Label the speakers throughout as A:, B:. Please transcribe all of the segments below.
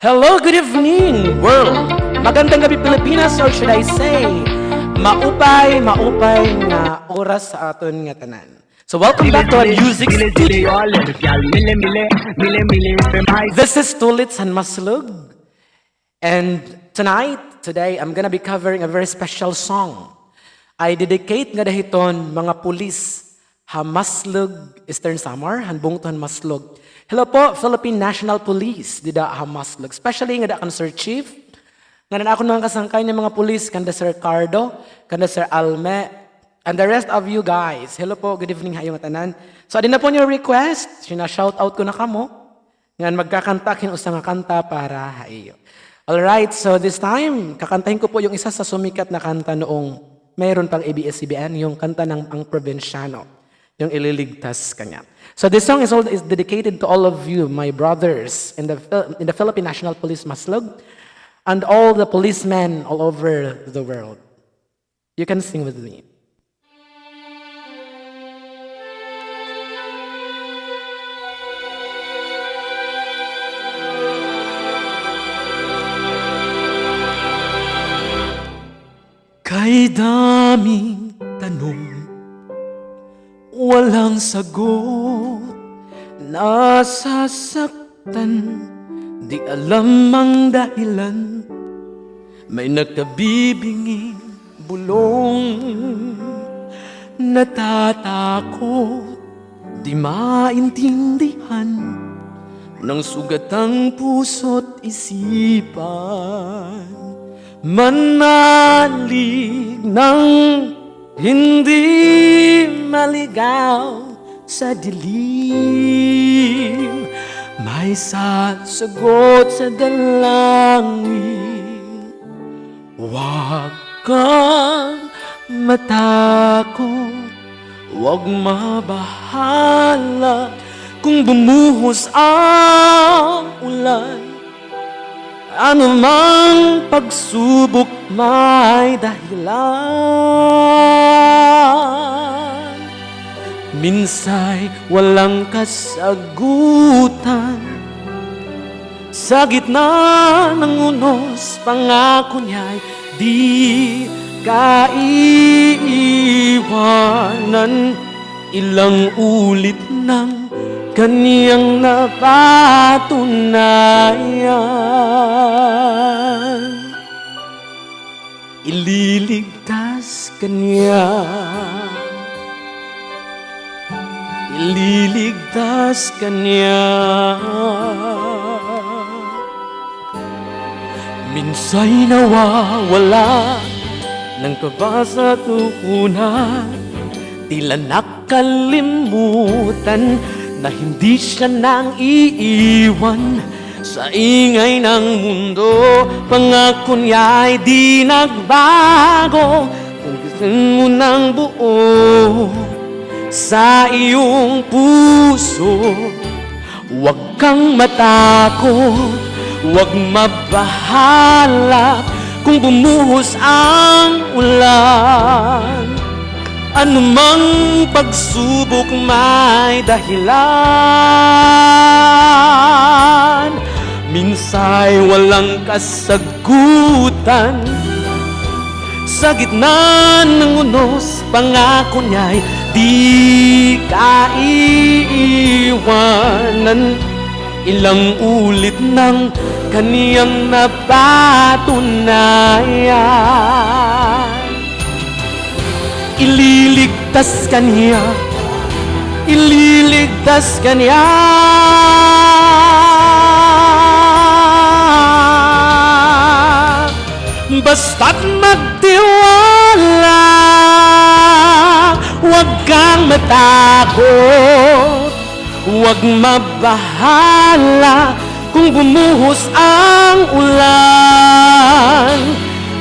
A: Hello, good evening, world! Magandang gabi, Pilipinas, or should I say, maupay nga oras sa aton nga tanan. So welcome back to our music studio. This is Tulits and Maslug. And today, I'm gonna be covering a very special song. I dedicate nga dahiton mga pulis ha Maslug, Eastern Samar, hanbong to Maslug. Hello po, Philippine National Police, dida ha Maslug. Especially nga da kan Sir Chief, nga na akong mga kasangkay ng mga pulis, kanda Sir Cardo, kanda Sir Alme, and the rest of you guys. Hello po, good evening hayong tanan. So, adin na po your request, shout out ko na kamo, nga magkakantakin usang nga kanta para hayo. Alright, so this time, kakantahin ko po yung isa sa sumikat na kanta noong mayroon pang ABS-CBN, yung kanta ng Ang Provinciano, yung ililigtas kanya. So this song is dedicated to all of you, my brothers in the Philippine National Police Maslug, and all the policemen all over the world. You can sing with me. Kay daming tanong, walang sagot, nasasaktan, di alam ang dahilan, may nakabibinging bulong, natatakot, di maintindihan, ng sugatang puso't isipan, manalig ng hindi maligaw sa dilim, may sasagot sa dalangin. Huwag kang matakot, huwag mabahala kung bumuhos ang ulan. Ano mang pagsubok may dahilan. Minsay walang kasagutan, sa gitna ng unos pangako niya'y di kaiiwanan. Ilang ulit ng kaniyang napatunayan, ililigtas kaniya, ililigtas kaniya. Minsay nawawala ng kabasa tuunan, tila nakalimutan na hindi siya nang iiwan sa ingay ng mundo. Pangako niya'y di nagbago, kung gusto mo ng buo sa iyong puso. Huwag kang matakot, huwag mabahala kung bumuhos ang ulan. Ano mang pagsubok may dahilan, minsay walang kasagutan, sa gitna ng unos pangako niya'y di kaiiwanan. Ilang ulit ng kaniyang napatunayan, ililigtas kaniya, ililigtas kaniya. Basta't magtiwala, huwag kang matakot, huwag mabahala kung bumuhos ang ulan.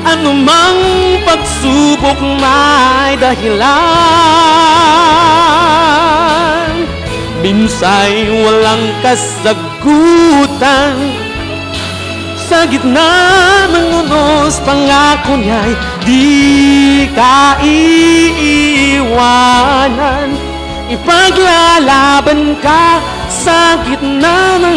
A: Ano mang pagsubok may dahilan, minsay walang kasagutan, sa gitna ng unos pangako niya'y di kaiiwanan. Ipaglalaban ka sa gitna ng